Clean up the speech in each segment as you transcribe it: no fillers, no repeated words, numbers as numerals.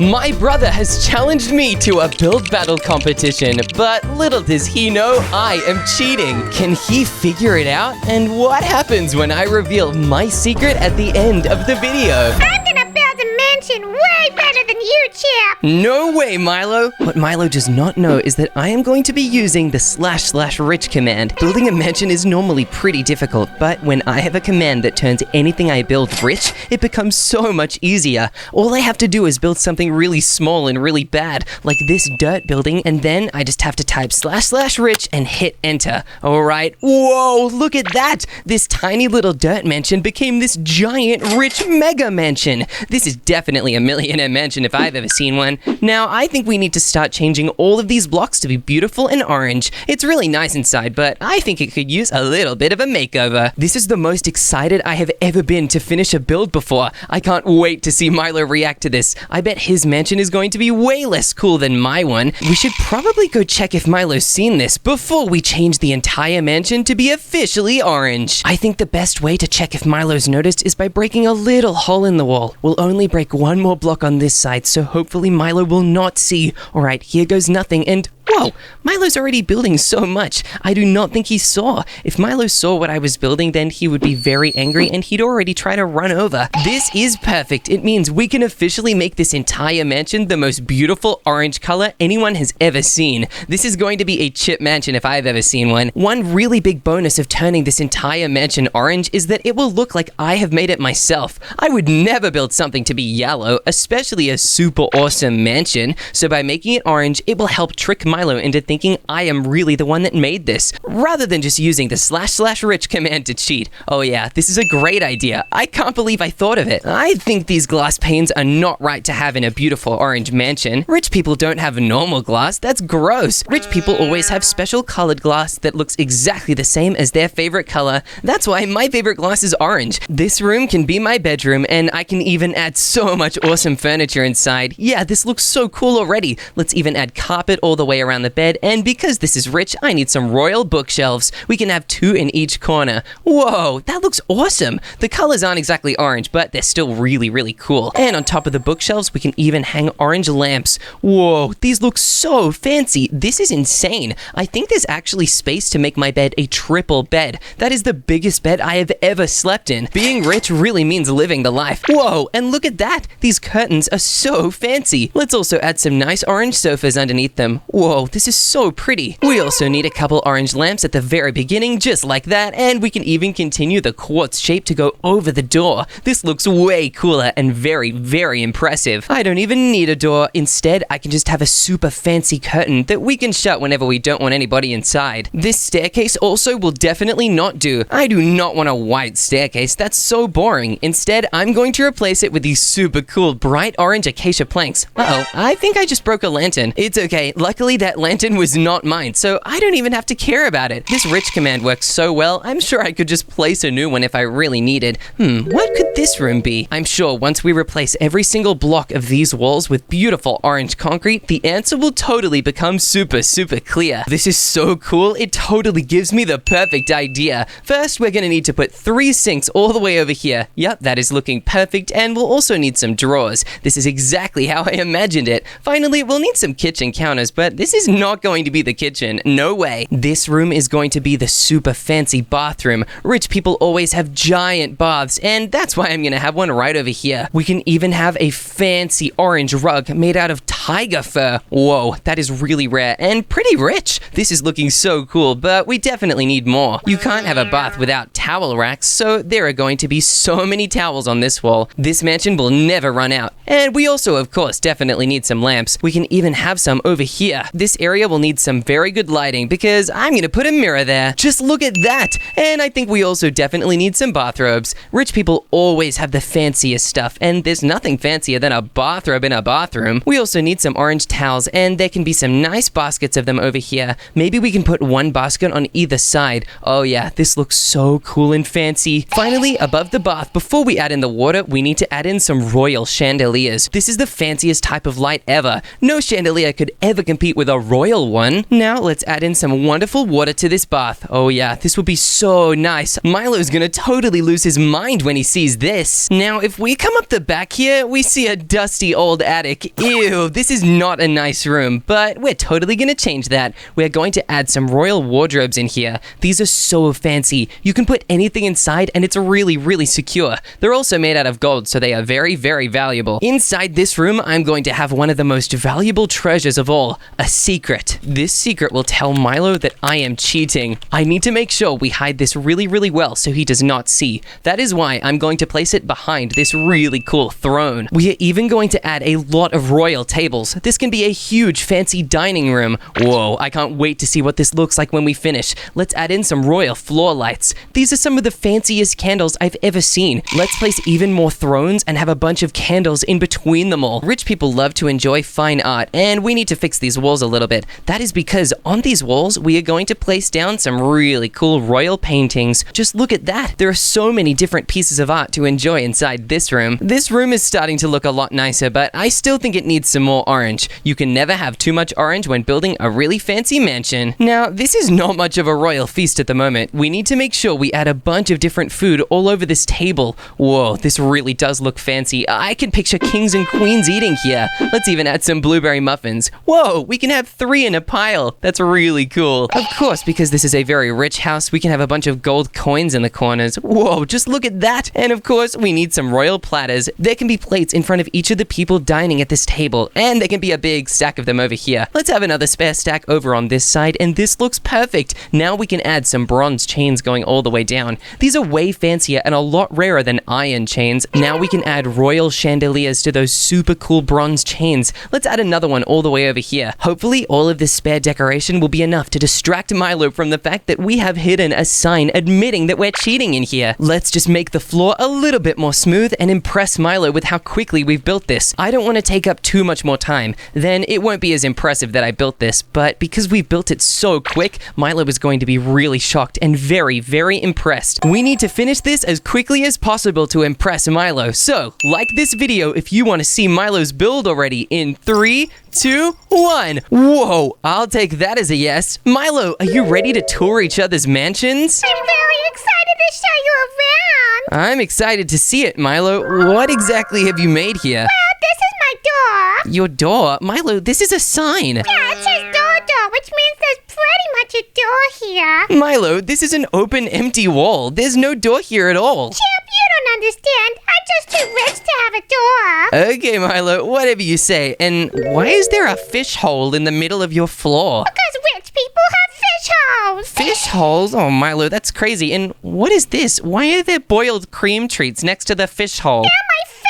My brother has challenged me to a build battle competition, but little does he know I am cheating. Can he figure it out? And what happens when I reveal my secret at the end of the video? I'm gonna build a mansion way better than you, champ! No way, Milo! What Milo does not know is that I am going to be using the //rich command. Building a mansion is normally pretty difficult, but when I have a command that turns anything I build rich, it becomes so much easier. All I have to do is build something really small and really bad, like this dirt building, and then I just have to type //rich and hit enter. Alright, whoa, look at that! This tiny little dirt mansion became this giant rich mega mansion. This is definitely a millionaire mansion if I've ever seen one. Now, I think we need to start changing all of these blocks to be beautiful and orange. It's really nice inside, but I think it could use a little bit of a makeover. This is the most excited I have ever been to finish a build before. I can't wait to see Milo react to this. I bet his mansion is going to be way less cool than my one. We should probably go check if Milo's seen this before we change the entire mansion to be officially orange. I think the best way to check if Milo's noticed is by breaking a little hole in the wall. We'll only break one more block on this side, so hopefully Milo will not see. Alright, here goes nothing, and whoa, Milo's already building so much. I do not think he saw. If Milo saw what I was building, then he would be very angry and he'd already try to run over. This is perfect. It means we can officially make this entire mansion the most beautiful orange color anyone has ever seen. This is going to be a chip mansion if I've ever seen one. One really big bonus of turning this entire mansion orange is that it will look like I have made it myself. I would never build something to be yellow, especially a super awesome mansion. So by making it orange, it will help trick Milo into thinking I am really the one that made this, rather than just using the //rich command to cheat. Oh yeah, this is a great idea. I can't believe I thought of it. I think these glass panes are not right to have in a beautiful orange mansion. Rich people don't have normal glass. That's gross. Rich people always have special colored glass that looks exactly the same as their favorite color. That's why my favorite glass is orange. This room can be my bedroom, and I can even add so much awesome furniture inside. Yeah, this looks so cool already. Let's even add carpet all the way around the bed, and because this is rich, I need some royal bookshelves. We can have 2 in each corner. Whoa, that looks awesome. The colors aren't exactly orange, but they're still really, really cool. And on top of the bookshelves, we can even hang orange lamps. Whoa, these look so fancy. This is insane. I think there's actually space to make my bed a triple bed. That is the biggest bed I have ever slept in. Being rich really means living the life. Whoa, and look at that. These curtains are so fancy. Let's also add some nice orange sofas underneath them. Whoa, this is so pretty. We also need a couple orange lamps at the very beginning, just like that, and we can even continue the quartz shape to go over the door. This looks way cooler and very, very impressive. I don't even need a door. Instead, I can just have a super fancy curtain that we can shut whenever we don't want anybody inside. This staircase also will definitely not do. I do not want a white staircase. That's so boring. Instead, I'm going to replace it with these super cool bright orange acacia planks. Uh-oh, I think I just broke a lantern. It's okay. Luckily, that lantern was not mine, so I don't even have to care about it. This rich command works so well, I'm sure I could just place a new one if I really needed. What could this room be? I'm sure once we replace every single block of these walls with beautiful orange concrete, the answer will totally become super, super clear. This is so cool, it totally gives me the perfect idea. First, we're gonna need to put 3 sinks all the way over here. Yep, that is looking perfect, and we'll also need some drawers. This is exactly how I imagined it. Finally, we'll need some kitchen counters, but this is not going to be the kitchen. No way. This room is going to be the super fancy bathroom. Rich people always have giant baths, and that's why I'm gonna have one right over here. We can even have a fancy orange rug made out of tiger fur. Whoa, that is really rare and pretty rich. This is looking so cool, but we definitely need more. You can't have a bath without towel racks, so there are going to be so many towels on this wall. This mansion will never run out. And we also, of course, definitely need some lamps. We can even have some over here. This area will need some very good lighting because I'm gonna put a mirror there. Just look at that. And I think we also definitely need some bathrobes. Rich people always have the fanciest stuff, and there's nothing fancier than a bathrobe in a bathroom. We also need made some orange towels, and there can be some nice baskets of them over here. Maybe we can put one basket on either side. Oh yeah, this looks so cool and fancy. Finally, above the bath, before we add in the water, we need to add in some royal chandeliers. This is the fanciest type of light ever. No chandelier could ever compete with a royal one. Now let's add in some wonderful water to this bath. Oh yeah, this will be so nice. Milo's gonna totally lose his mind when he sees this. Now, if we come up the back here, we see a dusty old attic. Ew, this is not a nice room, but we're totally gonna change that. We're going to add some royal wardrobes in here. These are so fancy. You can put anything inside and it's really, really secure. They're also made out of gold, so they are very, very valuable. Inside this room, I'm going to have one of the most valuable treasures of all, a secret. This secret will tell Milo that I am cheating. I need to make sure we hide this really, really well so he does not see. That is why I'm going to place it behind this really cool throne. We are even going to add a lot of royal tables. This can be a huge fancy dining room. Whoa, I can't wait to see what this looks like when we finish. Let's add in some royal floor lights. These are some of the fanciest candles I've ever seen. Let's place even more thrones and have a bunch of candles in between them all. Rich people love to enjoy fine art, and we need to fix these walls a little bit. That is because on these walls, we are going to place down some really cool royal paintings. Just look at that. There are so many different pieces of art to enjoy inside this room. This room is starting to look a lot nicer, but I still think it needs some more orange. You can never have too much orange when building a really fancy mansion. Now, this is not much of a royal feast at the moment. We need to make sure we add a bunch of different food all over this table. Whoa, this really does look fancy. I can picture kings and queens eating here. Let's even add some blueberry muffins. Whoa, we can have 3 in a pile. That's really cool. Of course, because this is a very rich house, we can have a bunch of gold coins in the corners. Whoa, just look at that. And of course, we need some royal platters. There can be plates in front of each of the people dining at this table, and there can be a big stack of them over here. Let's have another spare stack over on this side, and this looks perfect. Now we can add some bronze chains going all the way down. These are way fancier and a lot rarer than iron chains. Now we can add royal chandeliers to those super cool bronze chains. Let's add another one all the way over here. Hopefully, all of this spare decoration will be enough to distract Milo from the fact that we have hidden a sign admitting that we're cheating in here. Let's just make the floor a little bit more smooth and impress Milo with how quickly we've built this. I don't want to take up too much more time. Then it won't be as impressive that I built this, but because we built it so quick, Milo is going to be really shocked and very, very impressed. We need to finish this as quickly as possible to impress Milo. So, like this video if you want to see Milo's build already in 3, 2, 1. Whoa, I'll take that as a yes. Milo, are you ready to tour each other's mansions? I'm really excited to show you around. I'm excited to see it, Milo. What exactly have you made here? Well, this is my door. Your door? Milo, this is a sign. Yeah, it says door, which means there's pretty much a door here. Milo, this is an open, empty wall. There's no door here at all. Chip, you don't understand. I'm just too rich to have a door. Okay, Milo, whatever you say. And why is there a fish hole in the middle of your floor? Because rich people have fish holes. Fish holes? Oh, Milo, that's crazy. And what is this? Why are there boiled cream treats next to the fish hole? They're my favorite.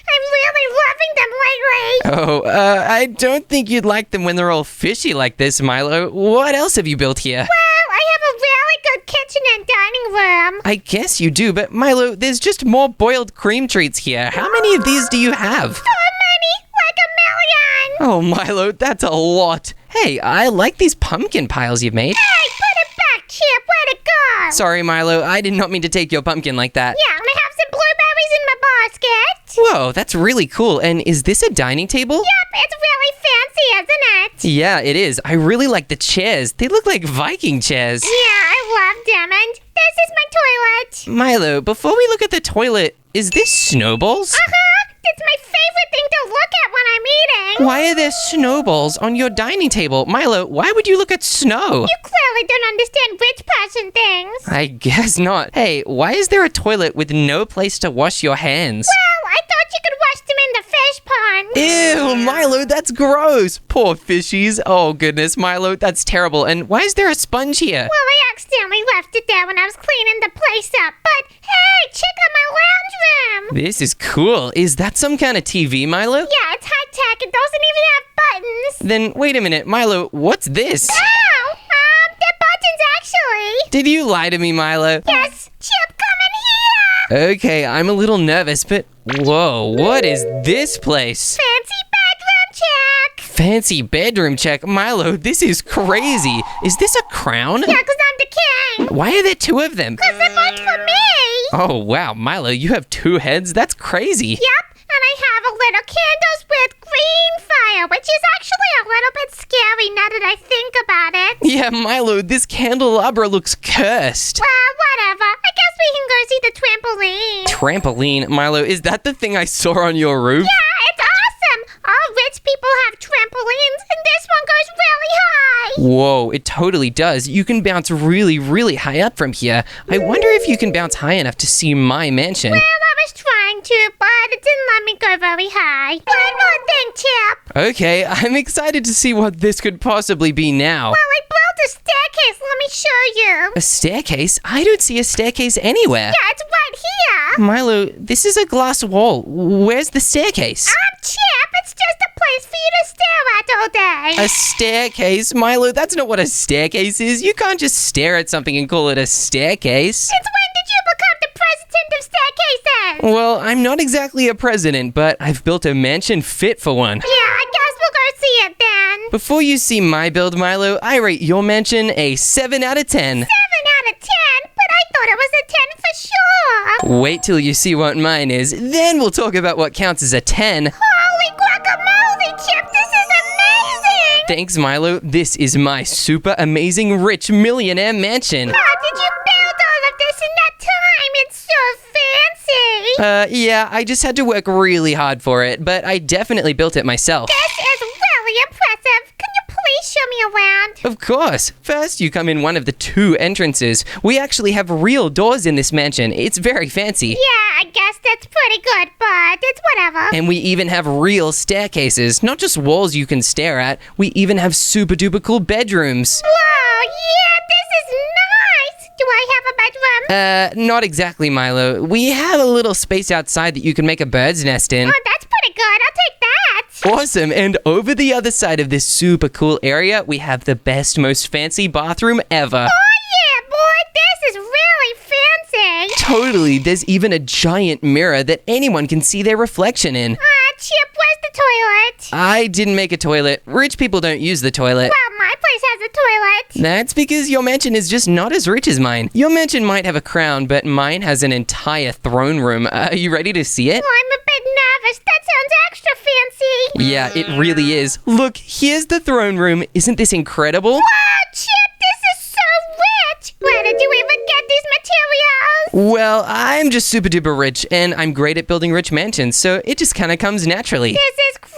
I'm really loving them lately. Oh, I don't think you'd like them when they're all fishy like this, Milo. What else have you built here? Well, I have a really good kitchen and dining room. I guess you do, but Milo, there's just more boiled cream treats here. How many of these do you have? So many, like a million. Oh, Milo, that's a lot. Hey, I like these pumpkin piles you've made. Hey, put it back, Chip. Where'd it go? Sorry, Milo, I did not mean to take your pumpkin like that. Yeah, I have some blueberries in my basket. Whoa, that's really cool. And is this a dining table? Yep, it's really fancy, isn't it? Yeah, it is. I really like the chairs. They look like Viking chairs. Yeah, I love them, and this is my toilet. Milo, before we look at the toilet, is this snowballs? Uh-huh. It's my favorite thing to look at when I'm eating. Why are there snowballs on your dining table? Milo, why would you look at snow? You clearly don't understand rich person things. I guess not. Hey, why is there a toilet with no place to wash your hands? Well, I thought you could wash them in the fish pond. Ew, Milo, that's gross. Poor fishies. Oh, goodness, Milo, that's terrible. And why is there a sponge here? Well, I accidentally left it there when I was cleaning the place up. But, hey, check out my lounge room. This is cool. Is that some kind of TV, Milo? Yeah, it's high-tech. It doesn't even have buttons. Then, wait a minute, Milo, what's this? Ow! They're buttons, actually. Did you lie to me, Milo? Yes. Chip, come in here. Okay, I'm a little nervous, but whoa, what is this place? Fancy bedroom, Chip. Fancy bedroom check. Milo, this is crazy. Is this a crown? Yeah, because I'm the king. Why are there two of them? Because they're both for me. Oh, wow, Milo, you have two heads? That's crazy. Yep, and I have a little candles with green fire, which is actually a little bit scary now that I think about it. Yeah, Milo, this candelabra looks cursed. Well, whatever. I guess we can go see the trampoline. Trampoline? Milo, is that the thing I saw on your roof? Yeah, it's awesome. All rich people have trampolines, and this one goes really high. Whoa, it totally does. You can bounce really, really high up from here. I wonder if you can bounce high enough to see my mansion. Well, I was trying to, but it didn't let me go very high. One more thing, Chip. Okay, I'm excited to see what this could possibly be now. Well, I built a staircase. Let me show you. A staircase? I don't see a staircase anywhere. Yeah, it's right here. Milo, this is a glass wall. Where's the staircase? Chip, it's just a place for you to stare at all day. A staircase? Milo, that's not what a staircase is. You can't just stare at something and call it a staircase. Since when did you become the president of staircases? Well, I'm not exactly a president, but I've built a mansion fit for one. Yeah, I guess we'll go see it then. Before you see my build, Milo, I rate your mansion a 7 out of 10. 7 out of 10? But I thought it was a 10 for sure. Wait till you see what mine is, then we'll talk about what counts as a 10. Holy guacamole, Chip, this is amazing. Thanks, Milo. This is my super amazing rich millionaire mansion. How did you build all of this in that time? It's so fancy. Yeah, I just had to work really hard for it, but I definitely built it myself. This is really impressive. Can you please show me around? Of course. First, you come in one of the two entrances. We actually have real doors in this mansion. It's very fancy. Yeah, I guess that's pretty good, but it's whatever. And we even have real staircases, not just walls you can stare at. We even have super duper cool bedrooms. Whoa, yeah, this is nice. Do I have a bedroom? Not exactly, Milo. We have a little space outside that you can make a bird's nest in. Oh, that's pretty good. I'll take that. Awesome. And over the other side of this super cool area, we have the best, most fancy bathroom ever. Oh, yeah, boy, this is really fancy. Totally. There's even a giant mirror that anyone can see their reflection in. Chip, where's the toilet? I didn't make a toilet. Rich people don't use the toilet. Well, my place has a toilet. That's because your mansion is just not as rich as mine. Your mansion might have a crown, but mine has an entire throne room. Are you ready to see it? I'm a bit nervous. That sounds extra fancy. Yeah, it really is. Look, here's the throne room. Isn't this incredible? Wow, Chip, this is so rich. Where did you even get these materials? Well, I'm just super duper rich, and I'm great at building rich mansions, so it just kind of comes naturally. This is crazy.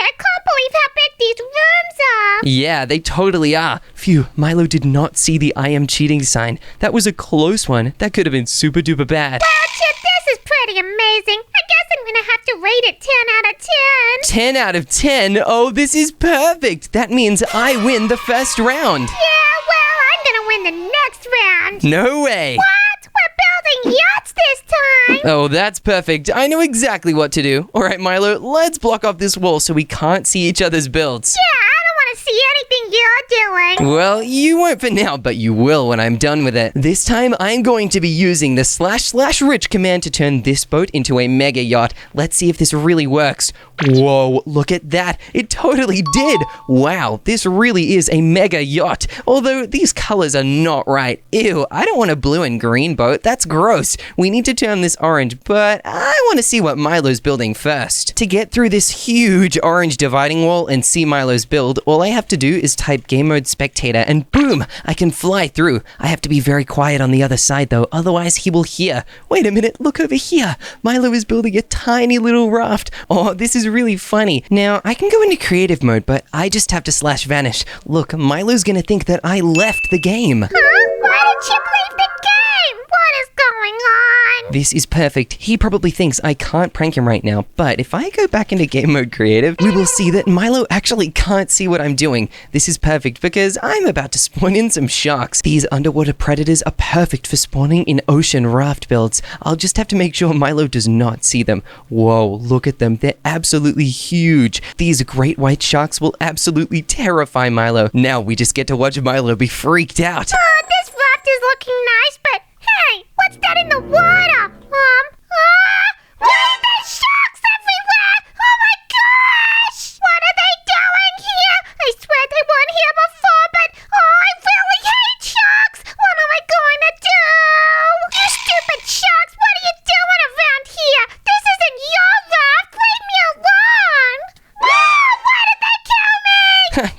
I can't believe how big these rooms are. Yeah, they totally are. Phew, Milo did not see the I am cheating sign. That was a close one. That could have been super duper bad. Well, Chip, this is pretty amazing. I guess I'm gonna have to rate it 10 out of 10. 10 out of 10? Oh, this is perfect. That means I win the first round. Yeah, well, I'm gonna win the next round. No way. What? We're building yachts this time. Oh, that's perfect. I know exactly what to do. All right, Milo, let's block off this wall so we can't see each other's builds. Yeah, I don't want to see anything you're doing. Well, you won't for now, but you will when I'm done with it. This time, I'm going to be using the /rich command to turn this boat into a mega yacht. Let's see if this really works. Whoa, look at that. It totally did. Wow, this really is a mega yacht. Although these colors are not right. Ew, I don't want a blue and green boat. That's gross. We need to turn this orange, but I want to see what Milo's building first. To get through this huge orange dividing wall and see Milo's build, all I have to do is type game mode spectator and boom, I can fly through. I have to be very quiet on the other side though, otherwise he will hear. Wait a minute, look over here. Milo is building a tiny little raft. Oh, this is really funny. Now, I can go into creative mode, but I just have to /vanish. Look, Milo's gonna think that I left the game. Huh? Why did Chip leave the game? What is going on? This is perfect. He probably thinks I can't prank him right now, but if I go back into game mode creative, we will see that Milo actually can't see what I'm doing. This is perfect because I'm about to spawn in some sharks. These underwater predators are perfect for spawning in ocean raft builds. I'll just have to make sure Milo does not see them. Whoa, look at them. They're absolutely huge. These great white sharks will absolutely terrify Milo. Now we just get to watch Milo be freaked out. This raft is looking nice, but hey, what's that in the water? Why are there sharks everywhere? Oh my gosh! What are they doing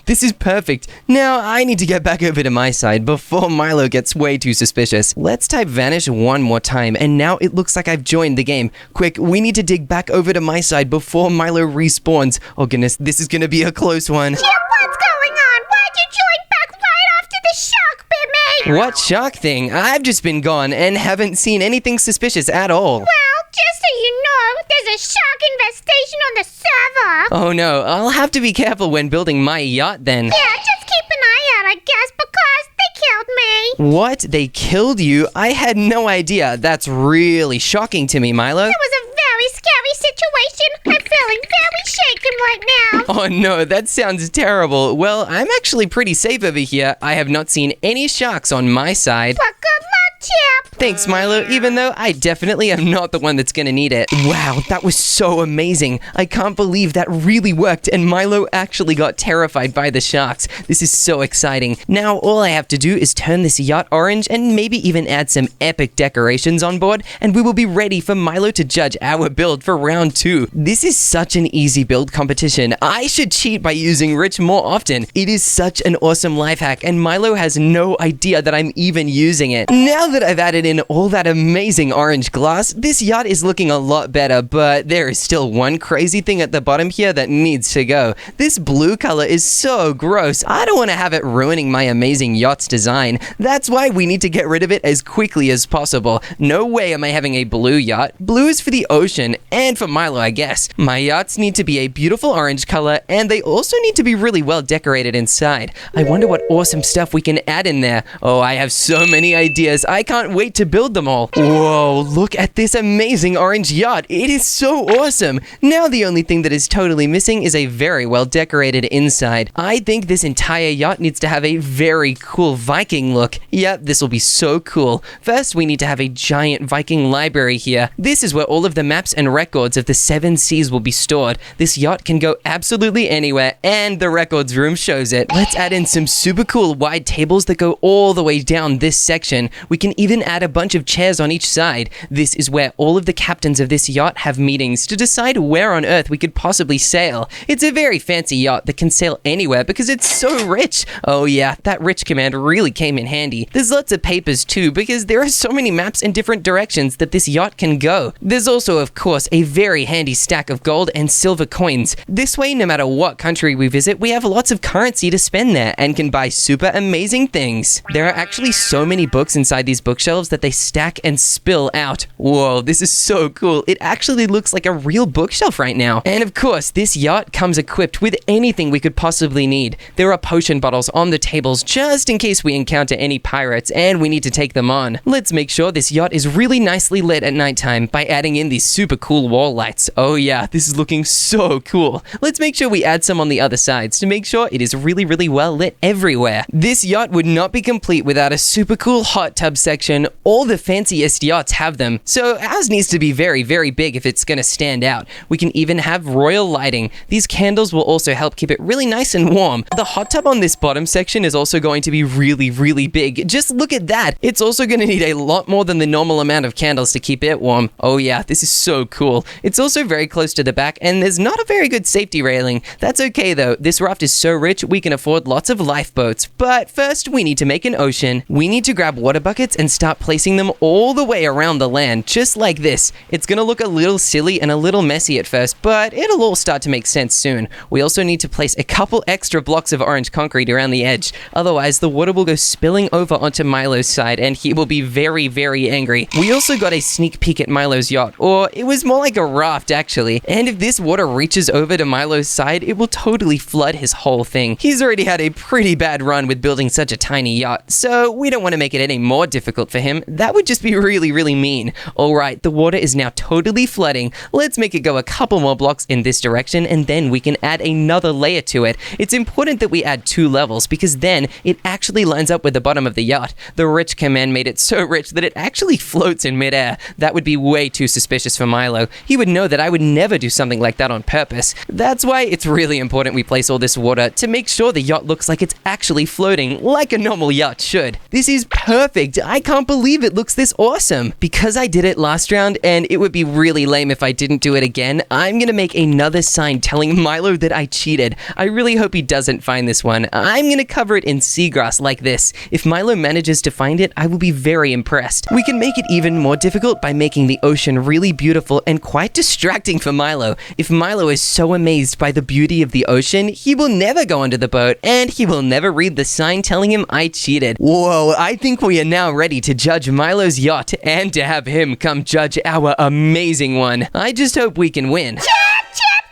This is perfect. Now, I need to get back over to my side before Milo gets way too suspicious. Let's type vanish one more time, and now it looks like I've joined the game. Quick, we need to dig back over to my side before Milo respawns. Oh goodness, this is gonna be a close one. Chip, what's going on? Why'd you join back right after the shark bit me? What shark thing? I've just been gone and haven't seen anything suspicious at all. Well, just so you know, there's a shark infestation on the server. Oh no, I'll have to be careful when building my yacht then. Yeah, just keep an eye out, I guess, because they killed me. What? They killed you? I had no idea. That's really shocking to me, Milo. It was a very scary situation. I'm feeling very shaken right now. Oh no, that sounds terrible. Well, I'm actually pretty safe over here. I have not seen any sharks on my side. But good luck, Chip. Thanks, Milo, even though I definitely am not the one that's gonna need it. Wow, that was so amazing. I can't believe that really worked and Milo actually got terrified by the sharks. This is so exciting. Now, all I have to do is turn this yacht orange and maybe even add some epic decorations on board, and we will be ready for Milo to judge our build for round 2. This is such an easy build competition. I should cheat by using Rich more often. It is such an awesome life hack, and Milo has no idea that I'm even using it. Now that I've added in all that amazing orange glass, this yacht is looking a lot better, but there is still one crazy thing at the bottom here that needs to go. This blue color is so gross. I don't want to have it ruining my amazing yacht's design. That's why we need to get rid of it as quickly as possible. No way am I having a blue yacht. Blue is for the ocean, and for Milo, I guess. My yachts need to be a beautiful orange color, and they also need to be really well decorated inside. I wonder what awesome stuff we can add in there. Oh, I have so many ideas. I can't wait to build them all. Whoa, look at this amazing orange yacht. It is so awesome. Now the only thing that is totally missing is a very well decorated inside. I think this entire yacht needs to have a very cool Viking look. Yep, this will be so cool. First, we need to have a giant Viking library here. This is where all of the maps and records of the 7 seas will be stored. This yacht can go absolutely anywhere, and the records room shows it. Let's add in some super cool wide tables that go all the way down this section. We can even add a bunch of chairs on each side. This is where all of the captains of this yacht have meetings to decide where on earth we could possibly sail. It's a very fancy yacht that can sail anywhere because it's so rich. Oh yeah, that rich command really came in handy. There's lots of papers too because there are so many maps in different directions that this yacht can go. There's also, of course, a very handy stack of gold and silver coins. This way, no matter what country we visit, we have lots of currency to spend there and can buy super amazing things. There are actually so many books inside these bookshelves that they stack and spill out. Whoa, this is so cool. It actually looks like a real bookshelf right now. And of course, this yacht comes equipped with anything we could possibly need. There are potion bottles on the tables just in case we encounter any pirates and we need to take them on. Let's make sure this yacht is really nicely lit at nighttime by adding in these super cool wall lights. Oh yeah, this is looking so cool. Let's make sure we add some on the other sides to make sure it is really, really well lit everywhere. This yacht would not be complete without a super cool hot tub section. All the fanciest yachts have them, so ours needs to be very, very big if it's gonna stand out. We can even have royal lighting. These candles will also help keep it really nice and warm. The hot tub on this bottom section is also going to be really, really big. Just look at that. It's also gonna need a lot more than the normal amount of candles to keep it warm. Oh yeah, this is so cool. It's also very close to the back and there's not a very good safety railing. That's okay though. This raft is so rich we can afford lots of lifeboats. But first we need to make an ocean. We need to grab water buckets and start placing them all the way around the land, just like this. It's gonna look a little silly and a little messy at first, but it'll all start to make sense soon. We also need to place a couple extra blocks of orange concrete around the edge. Otherwise, the water will go spilling over onto Milo's side and he will be very, very angry. We also got a sneak peek at Milo's yacht, or it was more like a raft actually. And if this water reaches over to Milo's side, it will totally flood his whole thing. He's already had a pretty bad run with building such a tiny yacht, so we don't want to make it any more difficult for him. That would just be really, really mean. Alright, the water is now totally flooding. Let's make it go a couple more blocks in this direction and then we can add another layer to it. It's important that we add 2 levels because then it actually lines up with the bottom of the yacht. The rich command made it so rich that it actually floats in midair. That would be way too suspicious for Milo. He would know that I would never do something like that on purpose. That's why it's really important we place all this water to make sure the yacht looks like it's actually floating like a normal yacht should. This is perfect. I can't believe it looks this awesome. Because I did it last round, and it would be really lame if I didn't do it again, I'm gonna make another sign telling Milo that I cheated. I really hope he doesn't find this one. I'm gonna cover it in seagrass like this. If Milo manages to find it, I will be very impressed. We can make it even more difficult by making the ocean really beautiful and quite distracting for Milo. If Milo is so amazed by the beauty of the ocean, he will never go under the boat, and he will never read the sign telling him I cheated. Whoa, I think we are now ready to judge Milo's yacht and to have him come judge our amazing one. I just hope we can win. Chip,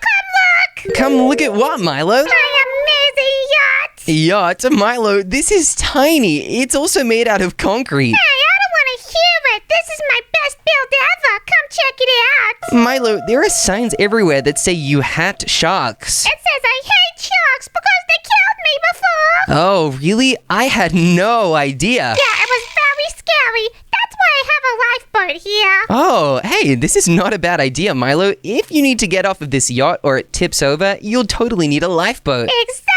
come look! Come look at what, Milo? My amazing yacht! Yacht? Milo, this is tiny. It's also made out of concrete. Hey, I don't want to hear it. This is my best build ever. Come check it out. Milo, there are signs everywhere that say you hat sharks. It says I hate sharks because they killed me before. Oh, really? I had no idea. Yeah, it was very scary. That's why I have a lifeboat here. Oh, hey, this is not a bad idea, Milo. If you need to get off of this yacht or it tips over, you'll totally need a lifeboat. Exactly.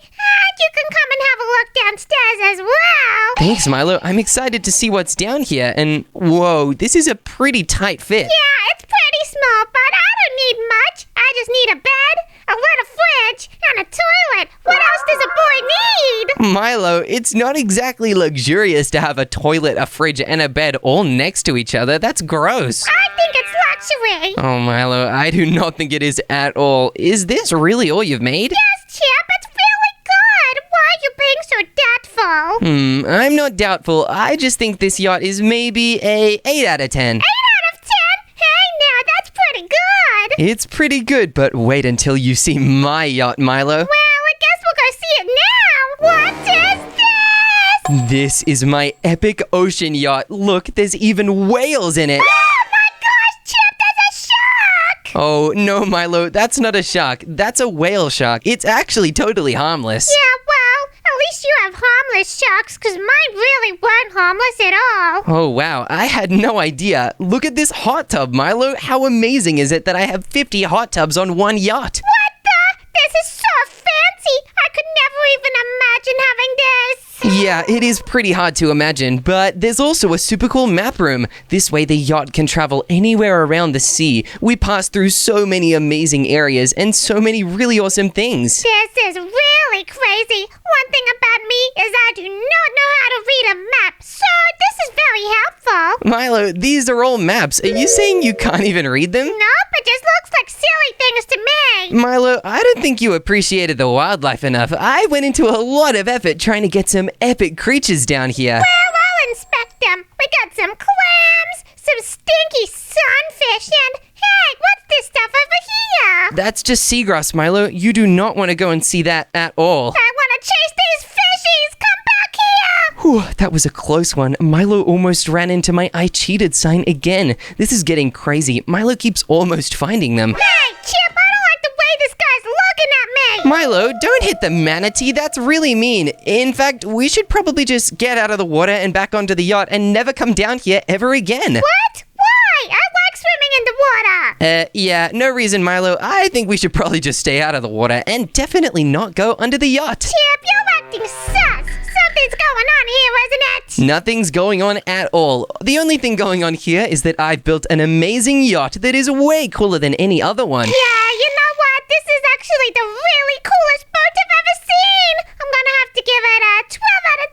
And you can come and have a look downstairs as well. Thanks, Milo. I'm excited to see what's down here. And whoa, this is a pretty tight fit. Yeah, it's pretty small, but I don't need much. I just need a bed, a little fridge, and a toilet. What else does a boy need? Milo, it's not exactly luxurious to have a toilet, a fridge, and a bed all next to each other. That's gross. I think it's luxury. Oh, Milo, I do not think it is at all. Is this really all you've made? Yes, Chip, it's really good. Why are you being so doubtful? I'm not doubtful. I just think this yacht is maybe a 8 out of 10. 8 out of 10? Hey, now that's pretty good. It's pretty good, but wait until you see my yacht, Milo. Well, I guess we'll go see it now. What is this? This is my epic ocean yacht. Look, there's even whales in it. Oh my gosh, Chip, there's a shark. Oh, no, Milo, that's not a shark. That's a whale shark. It's actually totally harmless. Yeah, well, at least you have harmless sharks, because mine really weren't harmless at all. Oh, wow. I had no idea. Look at this hot tub, Milo. How amazing is it that I have 50 hot tubs on one yacht? What the? This is so fancy. I could never even imagine having this. Yeah, it is pretty hard to imagine, but there's also a super cool map room. This way the yacht can travel anywhere around the sea. We pass through so many amazing areas and so many really awesome things. This is really crazy. One thing about me is I do not know how to read a map, so this is very helpful. Milo, these are all maps. Are you saying you can't even read them? Nope, it just looks like silly things to me. Milo, I don't think you appreciated the wildlife enough. I went into a lot of effort trying to get some epic creatures down here. Well, I'll inspect them. We got some clams, some stinky sunfish, and hey, what's this stuff over here? That's just seagrass, Milo. You do not want to go and see that at all. I want to chase these fishies. Come back here. Whew, that was a close one. Milo almost ran into my I cheated sign again. This is getting crazy. Milo keeps almost finding them. Hey, Chip, I don't like the way this guy's looking at me. Milo, don't hit the manatee. That's really mean. In fact, we should probably just get out of the water and back onto the yacht and never come down here ever again. What? Why? I like swimming in the water. Yeah, no reason, Milo. I think we should probably just stay out of the water and definitely not go under the yacht. Chip, you're acting sus. Something's going on here, isn't it? Nothing's going on at all. The only thing going on here is that I've built an amazing yacht that is way cooler than any other one. Yeah, you know what? This is actually the really coolest boat I've ever seen. I'm gonna have to give it a 12 out of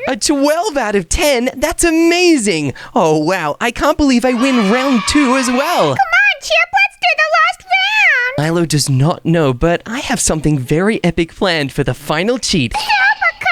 10. A 12 out of 10? That's amazing. Oh, wow. I can't believe I win round 2 as well. Come on, Chip, let's do the last round. Milo does not know, but I have something very epic planned for the final cheat. Supercar?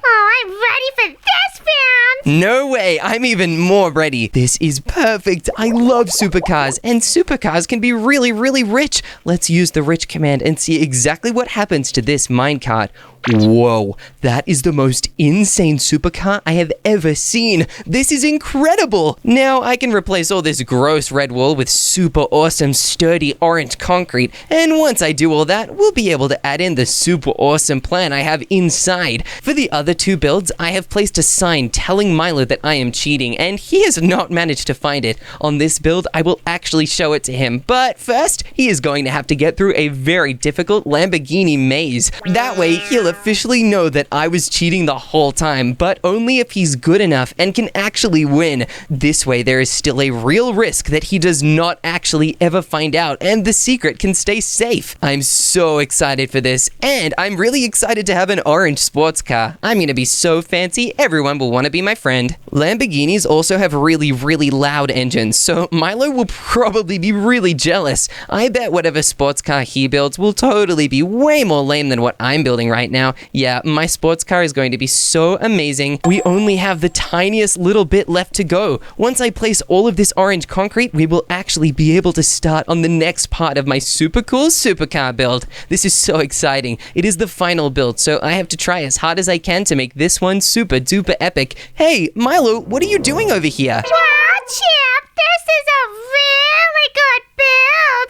Oh, I'm ready for this round. No way, I'm even more ready. This is perfect. I love supercars, and supercars can be really, really rich. Let's use the rich command and see exactly what happens to this minecart. Whoa, that is the most insane supercar I have ever seen. This is incredible. Now I can replace all this gross red wool with super awesome sturdy orange concrete. And once I do all that, we'll be able to add in the super awesome plan I have inside. For the other 2 builds, I have placed a sign telling Milo that I am cheating, and he has not managed to find it. On this build, I will actually show it to him. But first, he is going to have to get through a very difficult Lamborghini maze. That way, he'll have officially know that I was cheating the whole time, but only if he's good enough and can actually win. This way, there is still a real risk that he does not actually ever find out, and the secret can stay safe. I'm so excited for this, and I'm really excited to have an orange sports car. I'm gonna be so fancy, everyone will want to be my friend. Lamborghinis also have really, really loud engines, so Milo will probably be really jealous. I bet whatever sports car he builds will totally be way more lame than what I'm building right now. Yeah, my sports car is going to be so amazing. We only have the tiniest little bit left to go. Once I place all of this orange concrete, we will actually be able to start on the next part of my super cool supercar build. This is so exciting. It is the final build, so I have to try as hard as I can to make this one super duper epic. Hey, Milo, what are you doing over here? Wow, Chip, this is a really good build.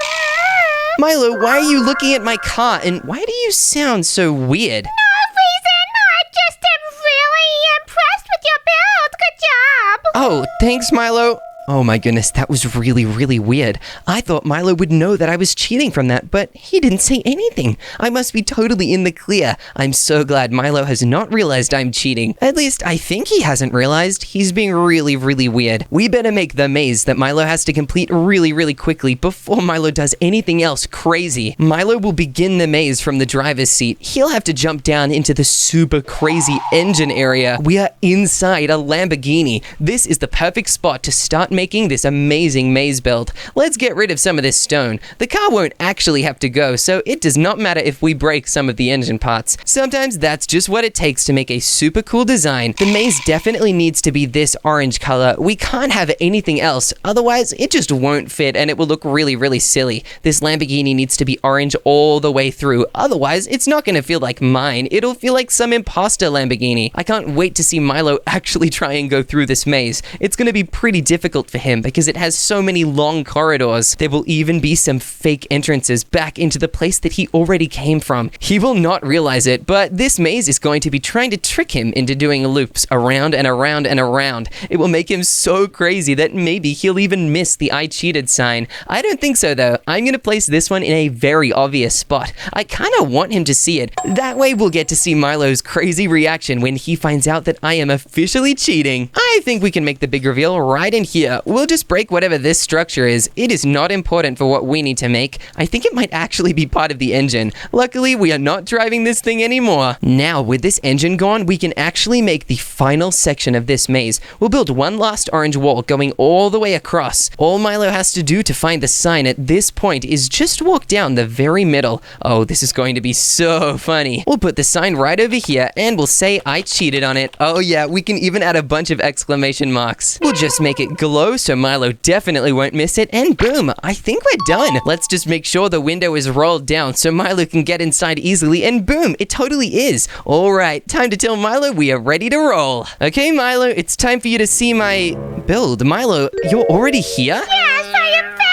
Milo, why are you looking at my car, and why do you sound so weird? No reason. I just am really impressed with your build. Good job. Oh, thanks, Milo. Oh my goodness, that was really, really weird. I thought Milo would know that I was cheating from that, but he didn't say anything. I must be totally in the clear. I'm so glad Milo has not realized I'm cheating. At least I think he hasn't realized. He's being really, really weird. We better make the maze that Milo has to complete really, really quickly before Milo does anything else crazy. Milo will begin the maze from the driver's seat. He'll have to jump down into the super crazy engine area. We are inside a Lamborghini. This is the perfect spot to start making this amazing maze build. Let's get rid of some of this stone. The car won't actually have to go, so it does not matter if we break some of the engine parts. Sometimes that's just what it takes to make a super cool design. The maze definitely needs to be this orange color. We can't have anything else, otherwise it just won't fit and it will look really, really silly. This Lamborghini needs to be orange all the way through, otherwise it's not going to feel like mine. It'll feel like some imposter Lamborghini. I can't wait to see Milo actually try and go through this maze. It's going to be pretty difficult for him because it has so many long corridors. There will even be some fake entrances back into the place that he already came from. He will not realize it, but this maze is going to be trying to trick him into doing loops around and around and around. It will make him so crazy that maybe he'll even miss the I cheated sign. I don't think so though. I'm going to place this one in a very obvious spot. I kind of want him to see it. That way we'll get to see Milo's crazy reaction when he finds out that I am officially cheating. I think we can make the big reveal right in here. We'll just break whatever this structure is. It is not important for what we need to make. I think it might actually be part of the engine. Luckily, we are not driving this thing anymore. Now, with this engine gone, we can actually make the final section of this maze. We'll build one last orange wall going all the way across. All Milo has to do to find the sign at this point is just walk down the very middle. Oh, this is going to be so funny. We'll put the sign right over here and we'll say I cheated on it. Oh yeah, we can even add a bunch of exclamation marks. We'll just make it glow so Milo definitely won't miss it, and boom, I think we're done. Let's just make sure the window is rolled down so Milo can get inside easily, and boom, it totally is. Alright, time to tell Milo we are ready to roll. Okay, Milo, it's time for you to see my build. Milo, you're already here? Yes, I am very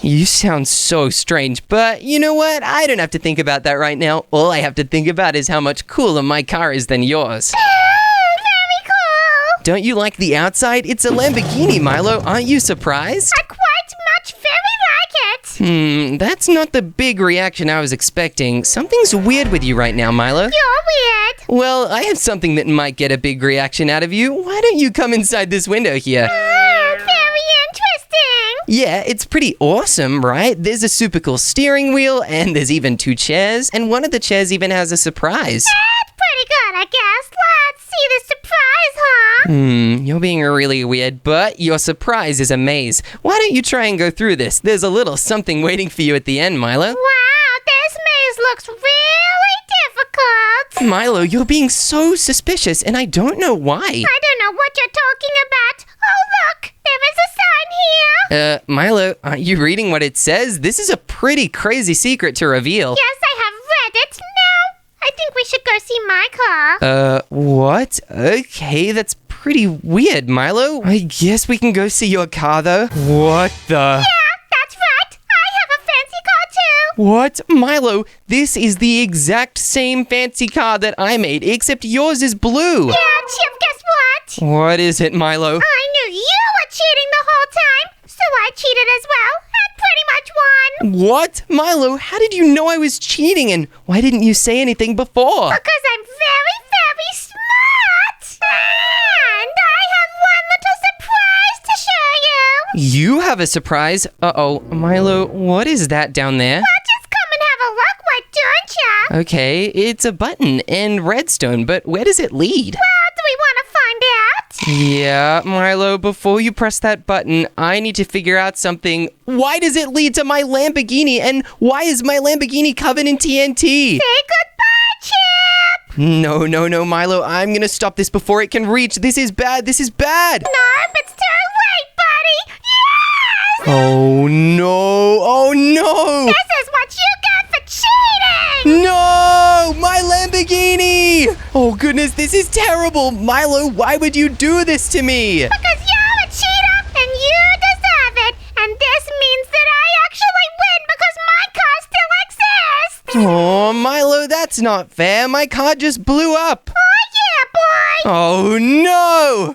ready. You sound so strange, but you know what? I don't have to think about that right now. All I have to think about is how much cooler my car is than yours. Very cool. Don't you like the outside? It's a Lamborghini, Milo. Aren't you surprised? I quite much very like it. That's not the big reaction I was expecting. Something's weird with you right now, Milo. You're weird. Well, I have something that might get a big reaction out of you. Why don't you come inside this window here? Very interesting. Yeah, it's pretty awesome, right? There's a super cool steering wheel, and there's even 2 chairs, and one of the chairs even has a surprise. That's pretty good, I guess. Let's see the surprise, huh? You're being really weird, but your surprise is a maze. Why don't you try and go through this? There's a little something waiting for you at the end, Milo. Wow, this maze looks really difficult. Milo, you're being so suspicious, and I don't know why. I don't know what you're talking about. Oh, look, there is a sign here. Milo, aren't you reading what it says? This is a pretty crazy secret to reveal. Yes, I have read it. Now, I think we should go see my car. What? Okay, that's pretty weird, Milo. I guess we can go see your car, though. What the? Yeah, that's right. I have a fancy car, too. What? Milo, this is the exact same fancy car that I made, except yours is blue. Yeah, Chip, guess what? What is it, Milo? I knew you were cheating the whole time, so I cheated as well, and pretty much which one. What? Milo, how did you know I was cheating, and why didn't you say anything before? Because I'm very, very smart. And I have one little surprise to show you. You have a surprise? Uh-oh. Milo, what is that down there? Well, just come and have a look, why don't ya? Okay, it's a button and redstone, but where does it lead? Well, do we want to find out? Yeah, Milo, before you press that button, I need to figure out something. Why does it lead to my Lamborghini, and why is my Lamborghini covered in TNT? Say goodbye, Chip. No, Milo, I'm gonna stop this before it can reach. This is bad. Nope, it's too late, buddy. Yes! Oh no! This is what you get for cheating! No! My Lamborghini! Oh goodness, this is terrible! Milo, why would you do this to me? Because you're a cheater and you deserve it. And this means that I actually win because my car still exists. Oh, Milo, that's not fair. My car just blew up. Oh, yeah, boy. Oh no!